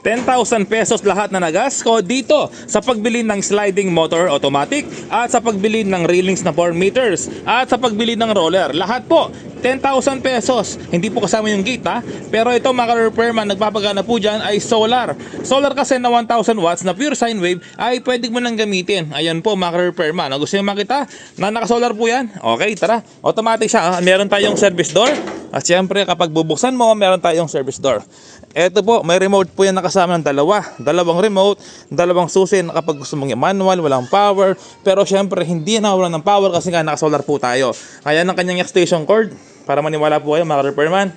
10,000 pesos lahat na nagasto dito sa pagbili ng sliding motor automatic at sa pagbili ng railings na 4 meters at sa pagbili ng roller. Lahat po 10,000 pesos. Hindi po kasama yung gate ha. Pero ito mga repairman, nagpapagana po dyan ay solar. Solar kasi na 1,000 watts na pure sine wave ay pwede mo nang gamitin. Ayan po mga repairman. Gusto nyo makita na nakasolar po yan? Okay, tara. Automatic siya. Meron tayong service door. At syempre kapag bubuksan mo, meron tayong service door. Ito po, may remote po yan nakasama ng dalawang remote, dalawang susi na kapag gusto mong manual, walang power. Pero syempre hindi nawawalan ng power kasi nga nakasolar po tayo. Ayan ang kanyang extension cord para maniwala po kayo mga repairman.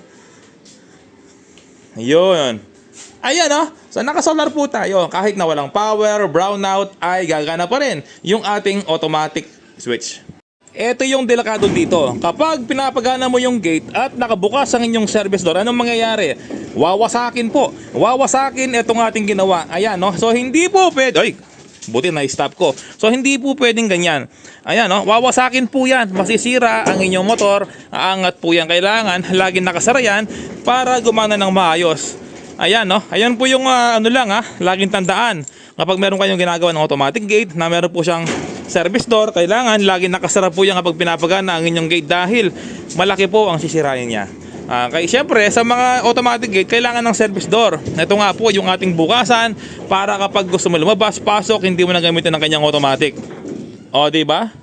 Ayun. Ayan o. So nakasolar po tayo. Kahit na walang power, brownout ay gagana pa rin yung ating automatic switch. Ito yung delikado dito. Kapag pinapagana mo yung gate at nakabukas ang inyong service door, anong mangyayari? Wawasakin po. Wawasakin itong ating ginawa. Ayan, no? So, hindi po pwede. Ay, buti na-stop ko. So, hindi po pwedeng ganyan. Ayan, no? Wawasakin po yan. Masisira ang inyong motor. Aangat po yan. Kailangan laging nakasara yan para gumana ng maayos. Ayan, no? Ayan po yung laging tandaan. Kapag meron kayong ginagawa ng automatic gate na meron po siyang service door, kailangan lagi nakasara po yan kapag pinapagana ang inyong gate dahil malaki po ang sisirain niya. Kaya syempre sa mga automatic gate kailangan ng service door. Ito nga po yung ating bukasan para kapag gusto mo lumabas, pasok, hindi mo na gamitin ng kanyang automatic. O, di ba?